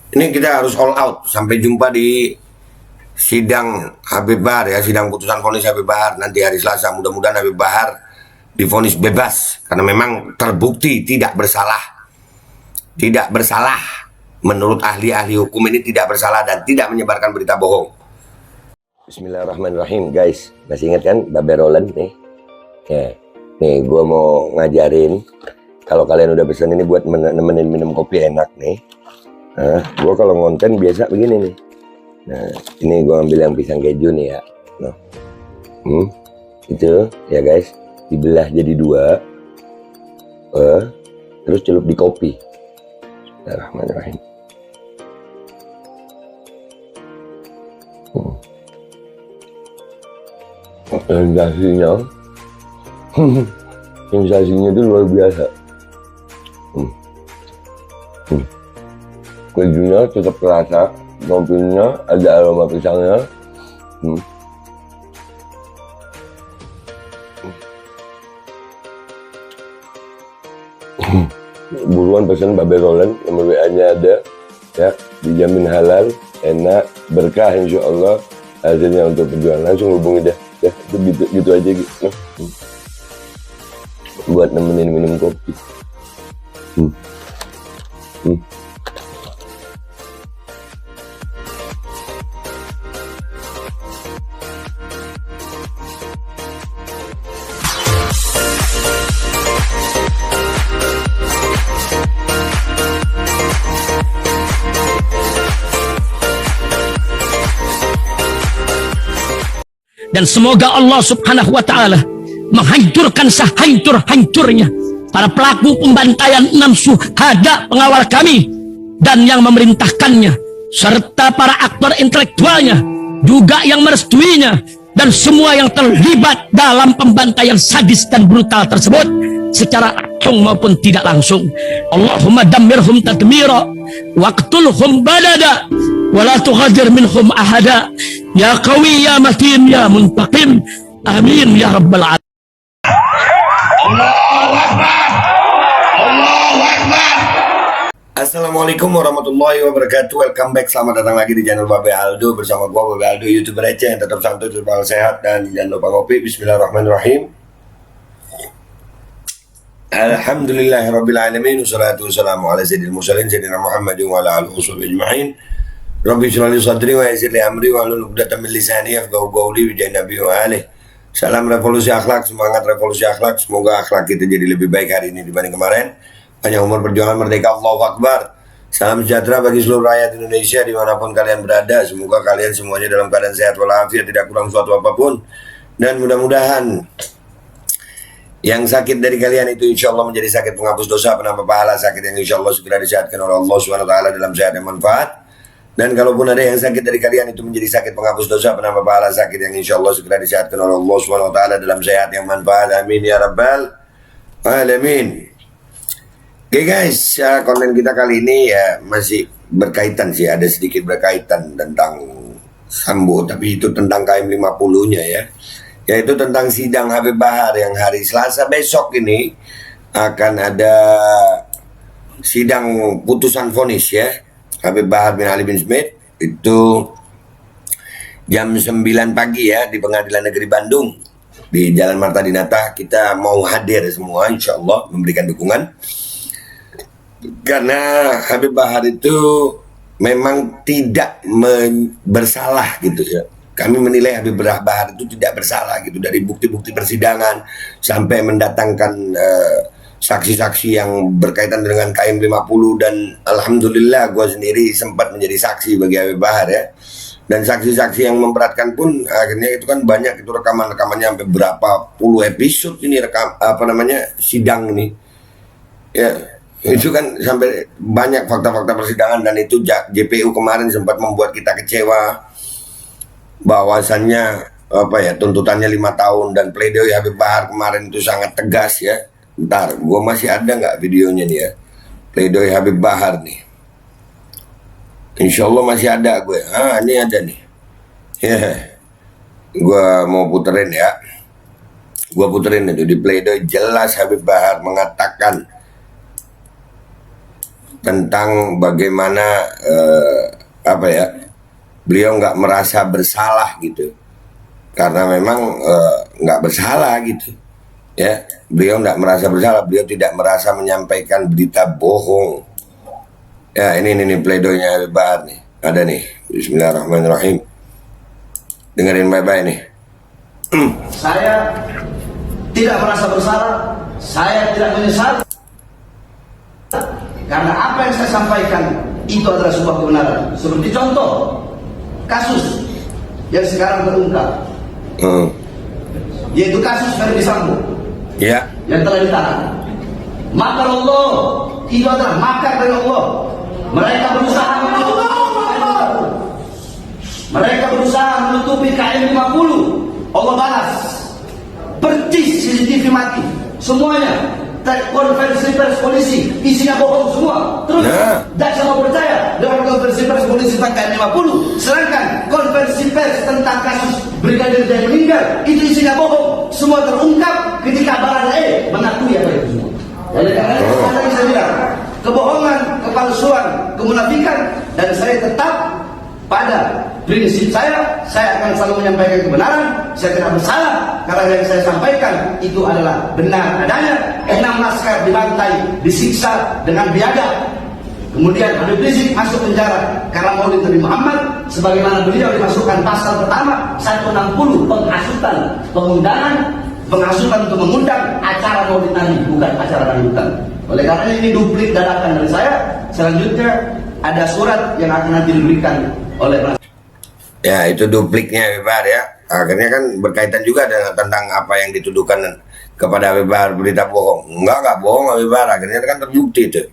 Ini kita harus all out. Sampai jumpa di sidang Habib Bahar ya, sidang putusan vonis Habib Bahar nanti hari Selasa. Mudah-mudahan Habib Bahar divonis bebas karena memang terbukti tidak bersalah. Tidak bersalah. Menurut ahli-ahli hukum ini tidak bersalah dan tidak menyebarkan berita bohong. Bismillahirrahmanirrahim, guys. Masih ingat kan Babe Roland nih? Ya. Nih, gue mau ngajarin. Kalau kalian udah pesen ini buat nemenin minum kopi enak nih. Nah, gue kalau ngonten biasa begini nih. Nah, ini gue ambil yang pisang keju nih ya. Nah, itu ya guys, dibelah jadi dua, terus celup di kopi. Bismillahirrahmanirrahim. Sensasinya itu luar biasa. Kejunya tetap terasa, kopinya ada aroma pisangnya. Buruan pesan Babe Roland, nomor WA-nya ada ya, dijamin halal, enak, berkah insya Allah hasilnya untuk perjuangan. Langsung hubungi dah ya, itu gitu aja gitu. Buat nemenin minum kopi. Dan semoga Allah subhanahu wa ta'ala menghancurkan sehancur-hancurnya para pelaku pembantaian 6 syuhada pengawal kami dan yang memerintahkannya, serta para aktor intelektualnya juga yang merestuinya, dan semua yang terlibat dalam pembantaian sadis dan brutal tersebut secara langsung maupun tidak langsung. Allahumma dammirhum tadmira waqtulhum badada wala tughadir minhum ahada ya qawi ya matin ya muntaqim, amin ya rabbal alamin. Allahu Akbar. Allahu Akbar. Assalamualaikum warahmatullahi wabarakatuh. Welcome back, selamat datang lagi di channel Babe Aldo bersama gua Babe Aldo, YouTuber receh yang tetap santuy, tetap sehat, dan jangan lupa ngopi. Bismillahirrahmanirrahim. Alhamdulillahirrabbilalamin. Wassalatu wassalamu ala sayyidil mursalin sayyidina Muhammadin wa ala alihi washabihi ajma'in. Rabbi shrah li sadri wa yassir li amri wa hlul 'uqdatam min lisani yafqahu qawli bi jahi nabi wa alihi. Salam revolusi akhlak, semangat revolusi akhlak. Semoga akhlak kita jadi lebih baik hari ini dibanding kemarin. Panjang umur perjuangan merdeka, Allahu Akbar. Salam sejahtera bagi seluruh rakyat Indonesia dimanapun kalian berada. Semoga kalian semuanya dalam keadaan sehat walafiat, tidak kurang suatu apapun. Dan mudah-mudahan yang sakit dari kalian itu insya Allah menjadi sakit penghapus dosa, penambah pahala, sakit yang insya Allah segera disehatkan oleh Allah SWT dalam sehat dan manfaat. Dan kalaupun ada yang sakit dari kalian itu menjadi sakit penghapus dosa, penambah pahala, sakit yang insya Allah segera disehatkan oleh Allah SWT dalam sehat yang manfaat. Amin ya rabbal alamin. Oke guys, konten kita kali ini ya masih berkaitan sih, ada sedikit berkaitan tentang Sambo, tapi itu tentang KM50-nya ya. Yaitu tentang sidang Habib Bahar yang hari Selasa besok ini akan ada sidang putusan vonis ya. Habib Bahar bin Ali bin Smith itu jam 9 pagi ya di Pengadilan Negeri Bandung di Jalan Marta Dinata. Kita mau hadir semua insya Allah memberikan dukungan karena Habib Bahar itu memang tidak bersalah gitu ya. Kami menilai Habib Bahar itu tidak bersalah gitu, dari bukti-bukti persidangan sampai mendatangkan saksi-saksi yang berkaitan dengan KM50, dan alhamdulillah gue sendiri sempat menjadi saksi bagi Habib Bahar ya. Dan saksi-saksi yang memberatkan pun akhirnya itu kan banyak, itu rekaman-rekamannya sampai berapa puluh episode ini sidang ini ya. Itu kan sampai banyak fakta-fakta persidangan, dan itu JPU kemarin sempat membuat kita kecewa bahwasannya tuntutannya 5 tahun, dan pledoi Habib Bahar kemarin itu sangat tegas ya. Bentar, gue masih ada nggak videonya nih ya, pledoi Habib Bahar nih. Insya Allah masih ada gue. Ini ada nih. Gue mau puterin ya. Gue puterin itu di pledoi, jelas Habib Bahar mengatakan tentang bagaimana apa ya, beliau nggak merasa bersalah gitu, karena memang nggak bersalah gitu ya. Beliau nggak merasa bersalah, beliau tidak merasa menyampaikan berita bohong. Ya ini pledoinya Habib Bahar nih, ada nih. Bismillahirrahmanirrahim, dengerin baik-baik nih. Saya tidak merasa bersalah, saya tidak menyesal, karena apa yang saya sampaikan itu adalah sebuah kebenaran. Seperti contoh kasus yang sekarang terungkap, yaitu kasus Verdi Sambo yang telah ditahan. Makar Allah, itu adalah makar dari Allah. Mereka berusaha menutupi KM 50. Allah balas, percis CCTV mati, semuanya. Konferensi pers polisi isinya bohong semua. Terus tidak sama percaya dengan konferensi pers polisi tentang KM 50, sedangkan konferensi pers tentang kasus Brigadir J meninggal itu isinya bohong. Semua terungkap ketika Baradae mengakui apa itu semua. Oleh karena itu saya bilang, kebohongan, kepalsuan, kemunafikan, dan saya tetap pada prinsip saya akan selalu menyampaikan kebenaran. Saya tidak bersalah karena yang saya sampaikan itu adalah benar adanya. 6 laskar dibantai, disiksa dengan biadab. Kemudian Habib Rizik masuk penjara karena Maulid Nabi Muhammad, sebagaimana beliau dimasukkan pasal pertama 160 penghasutan, penghasutan untuk mengundang acara Maulid Nabi, bukan acara dangdutan. Oleh karena ini duplik dadakan dari saya. Selanjutnya ada surat yang akan nanti diberikan oleh ya, itu dupliknya Habib Bahar ya. Akhirnya kan berkaitan juga dengan tentang apa yang dituduhkan kepada Habib Bahar, berita bohong. Enggak bohong Habib Bahar. Akhirnya kan terbukti tuh.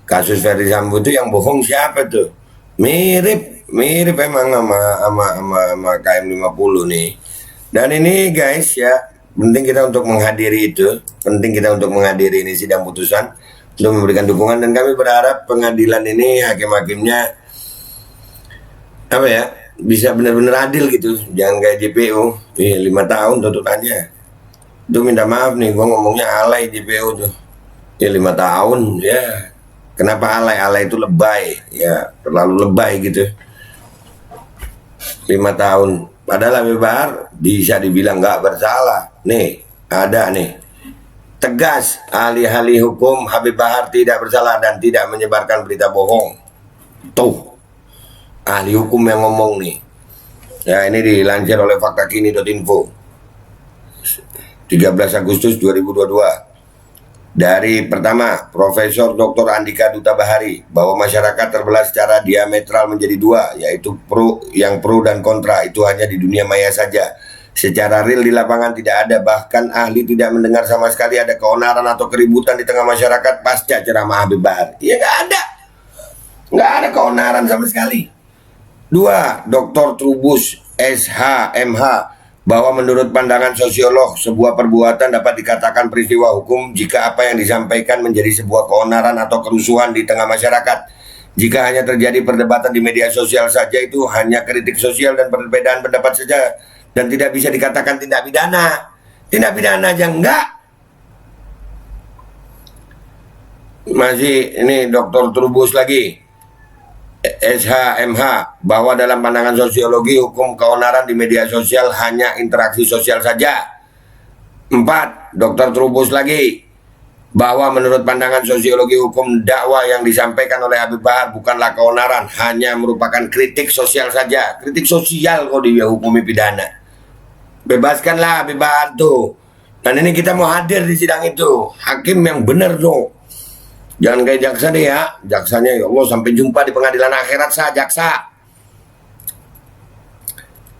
Kasus Verdi Sambo itu yang bohong siapa tuh? Mirip emang sama KM 50 nih. Dan ini guys ya, penting kita untuk menghadiri itu, penting kita untuk menghadiri ini sidang putusan untuk memberikan dukungan, dan kami berharap pengadilan ini hakim-hakimnya apa ya, bisa benar-benar adil gitu, jangan kayak JPO 5 tahun tuntutannya. Itu minta maaf nih, gua ngomongnya alay JPO tuh ya 5 tahun ya. Kenapa alay itu lebay ya, terlalu lebay gitu. 5 tahun padahal Habib Bahar bisa dibilang nggak bersalah. Nih ada nih, tegas ahli-ahli hukum, Habib Bahar tidak bersalah dan tidak menyebarkan berita bohong. Tuh ahli hukum yang ngomong nih ya. Ini dilansir oleh faktakini.info 13 Agustus 2022 dari pertama Profesor Dr. Andika Duta Bahari, bahwa masyarakat terbelah secara diametral menjadi dua, yaitu yang pro dan kontra. Itu hanya di dunia maya saja. Secara real di lapangan tidak ada, bahkan ahli tidak mendengar sama sekali ada keonaran atau keributan di tengah masyarakat pasca ceramah Habib Bahar. Ya nggak ada keonaran sama sekali. 2. Dr. Trubus SH.MH, bahwa menurut pandangan sosiolog, sebuah perbuatan dapat dikatakan peristiwa hukum jika apa yang disampaikan menjadi sebuah keonaran atau kerusuhan di tengah masyarakat. Jika hanya terjadi perdebatan di media sosial saja, itu hanya kritik sosial dan perbedaan pendapat saja, dan tidak bisa dikatakan tindak pidana. Tindak pidana aja enggak. Masih ini Dr. Trubus lagi SH.MH, bahwa dalam pandangan sosiologi hukum keonaran di media sosial hanya interaksi sosial saja. 4. Dr. Trubus lagi, bahwa menurut pandangan sosiologi hukum dakwah yang disampaikan oleh Habib Bahar bukanlah keonaran, hanya merupakan kritik sosial saja. Kritik sosial kok dihukumi pidana. Bebaskanlah Habib Bahar tuh. Dan ini kita mau hadir di sidang itu, hakim yang benar dong. Jangan kayak jaksa deh ya. Jaksanya ya Allah, sampai jumpa di pengadilan akhirat sah jaksa.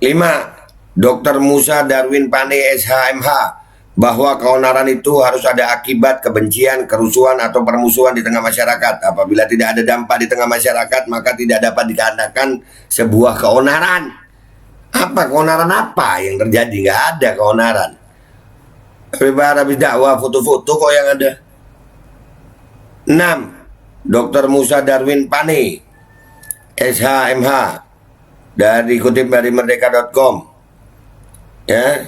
5. Dr. Musa Darwin Pane SH.MH, bahwa keonaran itu harus ada akibat kebencian, kerusuhan atau permusuhan di tengah masyarakat. Apabila tidak ada dampak di tengah masyarakat, maka tidak dapat dikatakan sebuah keonaran. Apa keonaran apa yang terjadi? Nggak ada keonaran. Habib Bahar habis dakwah foto-foto kok yang ada. 6. Dr. Musa Darwin Pane SH.MH, dari kutip dari merdeka.com ya.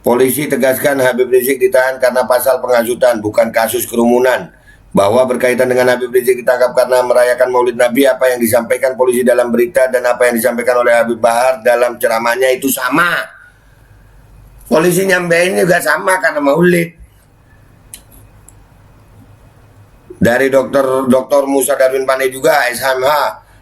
Polisi tegaskan Habib Rizik ditahan karena pasal penghasutan, bukan kasus kerumunan. bahwa berkaitan dengan Habib Rizik ditangkap karena merayakan Maulid Nabi, apa yang disampaikan polisi dalam berita dan apa yang disampaikan oleh Habib Bahar dalam ceramahnya itu sama. Polisi nyampein juga sama karena Maulid. Dari Dr. Musa Darwin Pane juga, SHMH,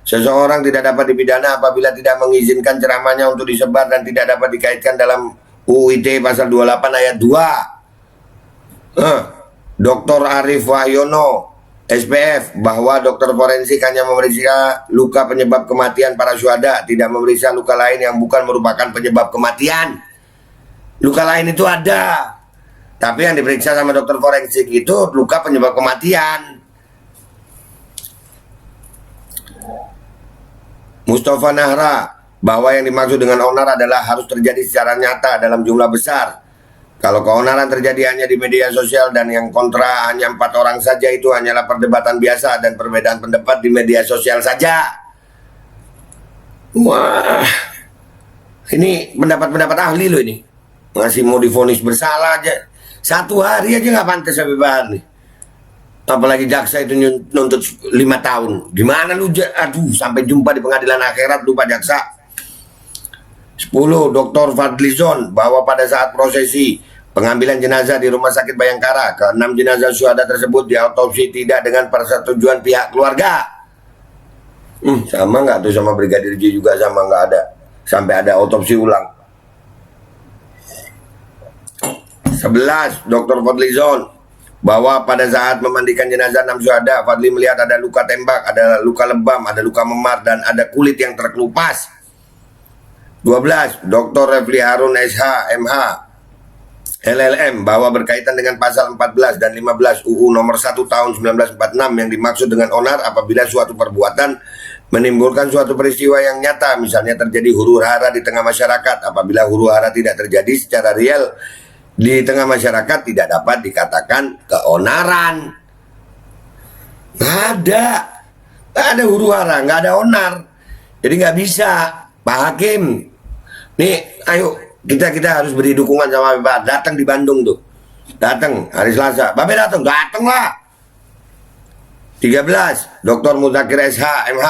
seseorang tidak dapat dipidana apabila tidak mengizinkan ceramahnya untuk disebar dan tidak dapat dikaitkan dalam UU ITE pasal 28 ayat 2. Dr. Arif Wahyono, SPF, bahwa dokter forensik hanya memeriksa luka penyebab kematian para syuhada, tidak memeriksa luka lain yang bukan merupakan penyebab kematian. Luka lain itu ada, tapi yang diperiksa sama dokter forensik itu luka penyebab kematian. Mustafa Nahra, bahwa yang dimaksud dengan onar adalah harus terjadi secara nyata dalam jumlah besar. Kalau keonaran terjadi hanya di media sosial dan yang kontra hanya 4 orang saja, itu hanyalah perdebatan biasa dan perbedaan pendapat di media sosial saja. Wah, ini pendapat-pendapat ahli loh ini. Masih mau divonis bersalah aja. 1 hari aja nggak pantas Habib Bahar nih. Apalagi jaksa itu nuntut 5 tahun. Gimana lu? Aduh, sampai jumpa di pengadilan akhirat lupa jaksa. 10. Dr. Fadlizon, bahwa pada saat prosesi pengambilan jenazah di Rumah Sakit Bayangkara, ke-6 jenazah syuhada tersebut diautopsi tidak dengan persetujuan pihak keluarga. Sama nggak tuh sama Brigadir J juga, sama nggak ada. Sampai ada autopsi ulang. 11. Dr. Fadlizon, bahwa pada saat memandikan jenazah 6 syuhada, Fadli melihat ada luka tembak, ada luka lebam, ada luka memar, dan ada kulit yang terkelupas. 12. Dr. Refli Harun SH MH LLM, bahwa berkaitan dengan pasal 14 dan 15 UU nomor 1 tahun 1946 yang dimaksud dengan onar apabila suatu perbuatan menimbulkan suatu peristiwa yang nyata, misalnya terjadi huru-hara di tengah masyarakat. Apabila huru-hara tidak terjadi secara real di tengah masyarakat, tidak dapat dikatakan keonaran. Nggak ada huru-hara, nggak ada onar. Jadi nggak bisa, Pak Hakim. Nih, ayo kita harus beri dukungan sama Habib Bahar. Datang di Bandung tuh, datang hari Selasa. Babe datang lah. 13. Dr. Muzakir SH MH,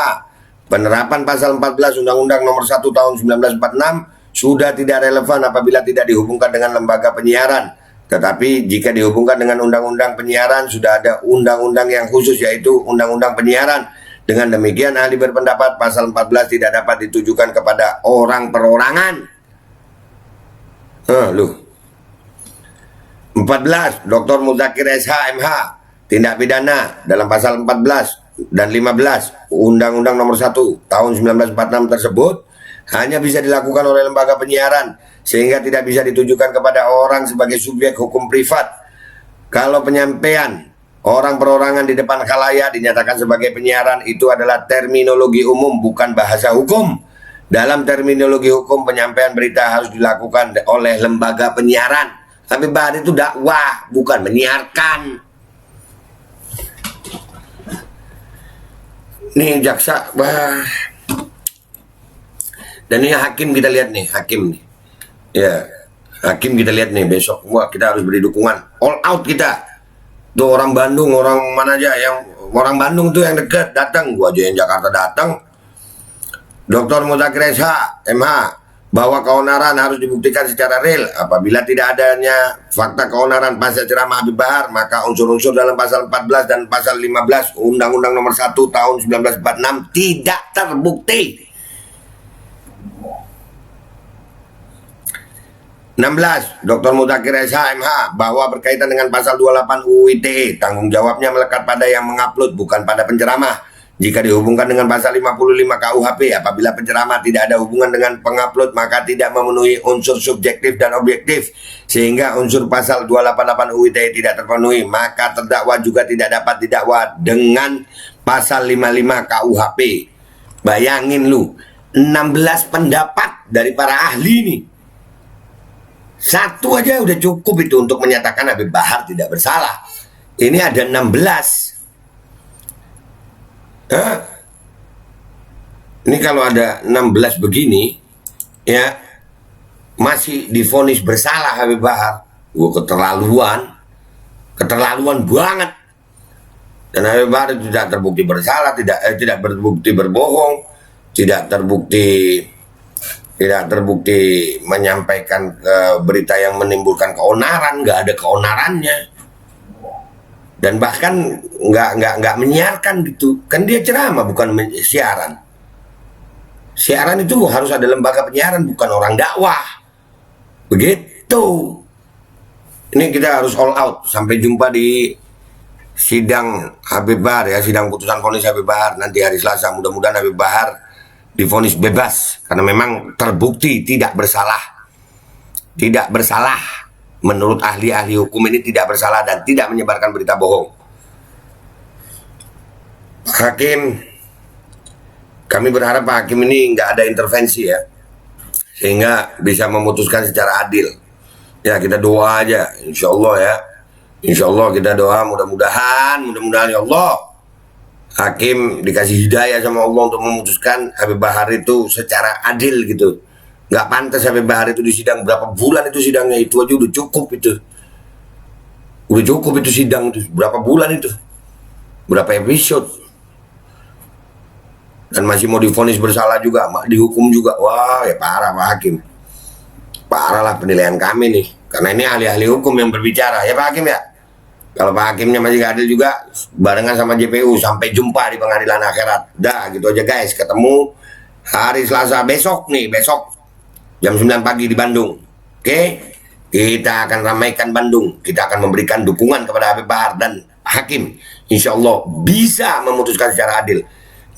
penerapan pasal 14 Undang-Undang nomor 1 tahun 1946 sudah tidak relevan apabila tidak dihubungkan dengan lembaga penyiaran. Tetapi jika dihubungkan dengan undang-undang penyiaran, sudah ada undang-undang yang khusus, yaitu Undang-Undang Penyiaran. Dengan demikian, ahli berpendapat pasal 14 tidak dapat ditujukan kepada orang perorangan. 14. Dr. Muzakir SH MH, tindak pidana dalam pasal 14 dan 15 Undang-Undang nomor 1 tahun 1946 tersebut hanya bisa dilakukan oleh lembaga penyiaran, sehingga tidak bisa ditujukan kepada orang sebagai subjek hukum privat. Kalau penyampaian orang perorangan di depan khalayak dinyatakan sebagai penyiaran, itu adalah terminologi umum, bukan bahasa hukum. Dalam terminologi hukum, penyampaian berita harus dilakukan oleh lembaga penyiaran. Tapi Bahar itu dakwah, bukan menyiarkan. Nih jaksa, wah. Dan ini hakim kita lihat nih, hakim nih. Ya, hakim kita lihat nih besok. Wah, kita harus beri dukungan. All out kita. Tuh orang Bandung, orang mana aja yang orang Bandung tuh yang dekat datang. Gua aja yang Jakarta datang. Dr. Muzakir SH MH, bahwa keonaran harus dibuktikan secara real. Apabila tidak adanya fakta keonaran pasca ceramah Habib Bahar, maka unsur-unsur dalam pasal 14 dan pasal 15 Undang-Undang nomor 1 tahun 1946 tidak terbukti. 16. Dr. Muzakir SH MH, bahwa berkaitan dengan pasal 28 UU ITE, tanggung jawabnya melekat pada yang mengupload, bukan pada penceramah. Jika dihubungkan dengan pasal 55 KUHP, apabila penceramah tidak ada hubungan dengan pengupload, maka tidak memenuhi unsur subjektif dan objektif, sehingga unsur pasal 288 UU ITE tidak terpenuhi, maka terdakwa juga tidak dapat didakwa dengan pasal 55 KUHP. Bayangin lu, 16 pendapat dari para ahli nih. Satu aja udah cukup itu untuk menyatakan Habib Bahar tidak bersalah. Ini ada 16. Ini kalau ada 16 begini, ya masih divonis bersalah Habib Bahar. Keterlaluan banget. Dan Habib Bahar tidak terbukti bersalah, tidak terbukti berbohong, tidak terbukti menyampaikan berita yang menimbulkan keonaran, nggak ada keonarannya. Dan bahkan nggak menyiarkan gitu, kan dia ceramah bukan siaran. Siaran itu harus ada lembaga penyiaran, bukan orang dakwah. Begitu. Ini kita harus all out. Sampai jumpa di sidang Habib Bahar ya, sidang putusan vonis Habib Bahar nanti hari Selasa. Mudah-mudahan Habib Bahar divonis bebas karena memang terbukti tidak bersalah. Tidak bersalah. Menurut ahli-ahli hukum ini tidak bersalah dan tidak menyebarkan berita bohong. Hakim, kami berharap Pak Hakim ini nggak ada intervensi ya, sehingga bisa memutuskan secara adil. Ya kita doa aja, insya Allah ya. Insya Allah kita doa, mudah-mudahan ya Allah, Hakim dikasih hidayah sama Allah untuk memutuskan Habib Bahar itu secara adil gitu. Nggak pantas Habib Bahar itu di sidang berapa bulan itu sidangnya, itu aja udah cukup itu. Udah cukup itu sidang itu, berapa bulan itu, berapa episode. Dan masih mau divonis bersalah juga, dihukum juga. Wah ya parah Pak Hakim. Parah lah penilaian kami nih, karena ini ahli-ahli hukum yang berbicara ya Pak Hakim ya. Kalau Pak Hakimnya masih gak adil juga, barengan sama JPU. Sampai jumpa di pengadilan akhirat. Dah gitu aja guys, ketemu hari Selasa besok nih, besok jam 9 pagi di Bandung. Oke? Kita akan ramaikan Bandung. Kita akan memberikan dukungan kepada Habib Bahar dan Hakim. Insya Allah bisa memutuskan secara adil.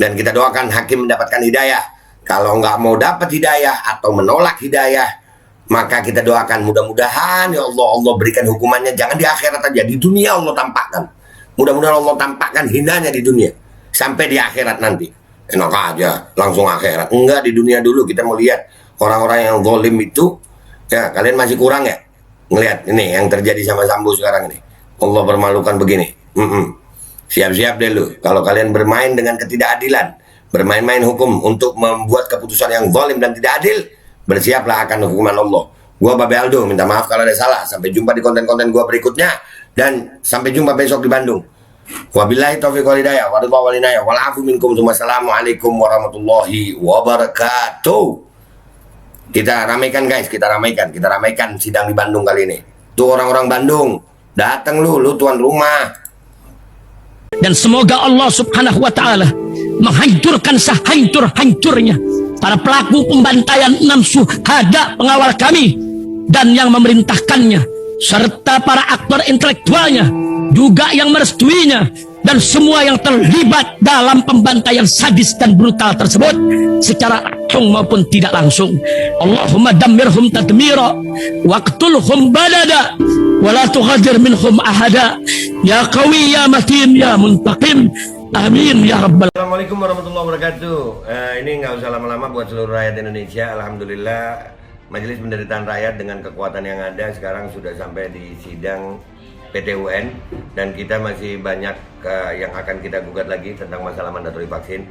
Dan kita doakan Hakim mendapatkan hidayah. Kalau nggak mau dapat hidayah atau menolak hidayah, maka kita doakan mudah-mudahan ya Allah berikan hukumannya. Jangan di akhirat aja, di dunia Allah tampakkan. Mudah-mudahan Allah tampakkan hinanya di dunia. Sampai di akhirat nanti. Enak aja, langsung akhirat. Enggak, di dunia dulu kita mau lihat. Orang-orang yang zalim itu, ya kalian masih kurang ya ngelihat ini yang terjadi sama Sambo sekarang ini. Allah permalukan begini. Siap-siap deh lu. Kalau kalian bermain dengan ketidakadilan, bermain-main hukum untuk membuat keputusan yang zalim dan tidak adil, bersiaplah akan hukuman Allah. Gua Babe Aldo, minta maaf kalau ada salah. Sampai jumpa di konten-konten gua berikutnya dan sampai jumpa besok di Bandung. Wabillahi taufiq wal hidayah, waridha wal inayah, wal afu minkum. Wassalamualaikum warahmatullahi wabarakatuh. Kita ramaikan guys, kita ramaikan sidang di Bandung kali ini. Tuh orang-orang Bandung, datang lu tuan rumah. Dan semoga Allah subhanahu wa ta'ala menghancurkan sehancur-hancurnya para pelaku pembantaian 6 syuhada pengawal kami dan yang memerintahkannya, serta para aktor intelektualnya juga yang merestuinya, dan semua yang terlibat dalam pembantaian sadis dan brutal tersebut secara langsung maupun tidak langsung. Allahumma dammirhum tadmira waqtulhum balada wala tughadir minhum ahada ya qawi ya matin ya muntaqim. Amin ya rabbal. Assalamualaikum warahmatullahi wabarakatuh. Ini nggak usah lama-lama buat seluruh rakyat Indonesia. Alhamdulillah Majelis Penderitaan Rakyat dengan kekuatan yang ada sekarang sudah sampai di sidang PT UN, dan kita masih banyak yang akan kita gugat lagi tentang masalah mandatori vaksin.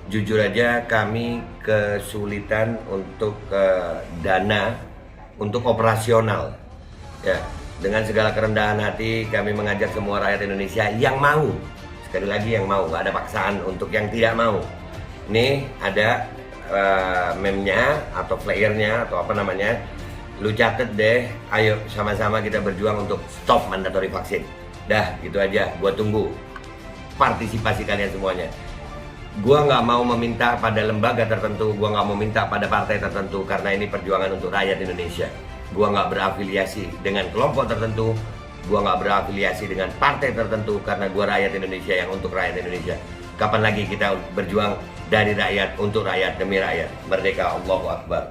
Jujur aja kami kesulitan untuk dana untuk operasional ya. Dengan segala kerendahan hati kami mengajak semua rakyat Indonesia yang mau, sekali lagi yang mau, gak ada paksaan untuk yang tidak mau. Nih ada meme-nya atau flyernya atau apa namanya, lu catet deh, ayo sama-sama kita berjuang untuk stop mandatori vaksin. Dah gitu aja, gua tunggu partisipasi kalian semuanya. Gua nggak mau meminta pada lembaga tertentu, gua nggak mau minta pada partai tertentu, karena ini perjuangan untuk rakyat Indonesia. Gua nggak berafiliasi dengan kelompok tertentu, gua nggak berafiliasi dengan partai tertentu, karena gua rakyat Indonesia yang untuk rakyat Indonesia. Kapan lagi kita berjuang dari rakyat untuk rakyat demi rakyat? Merdeka, Allahu Akbar.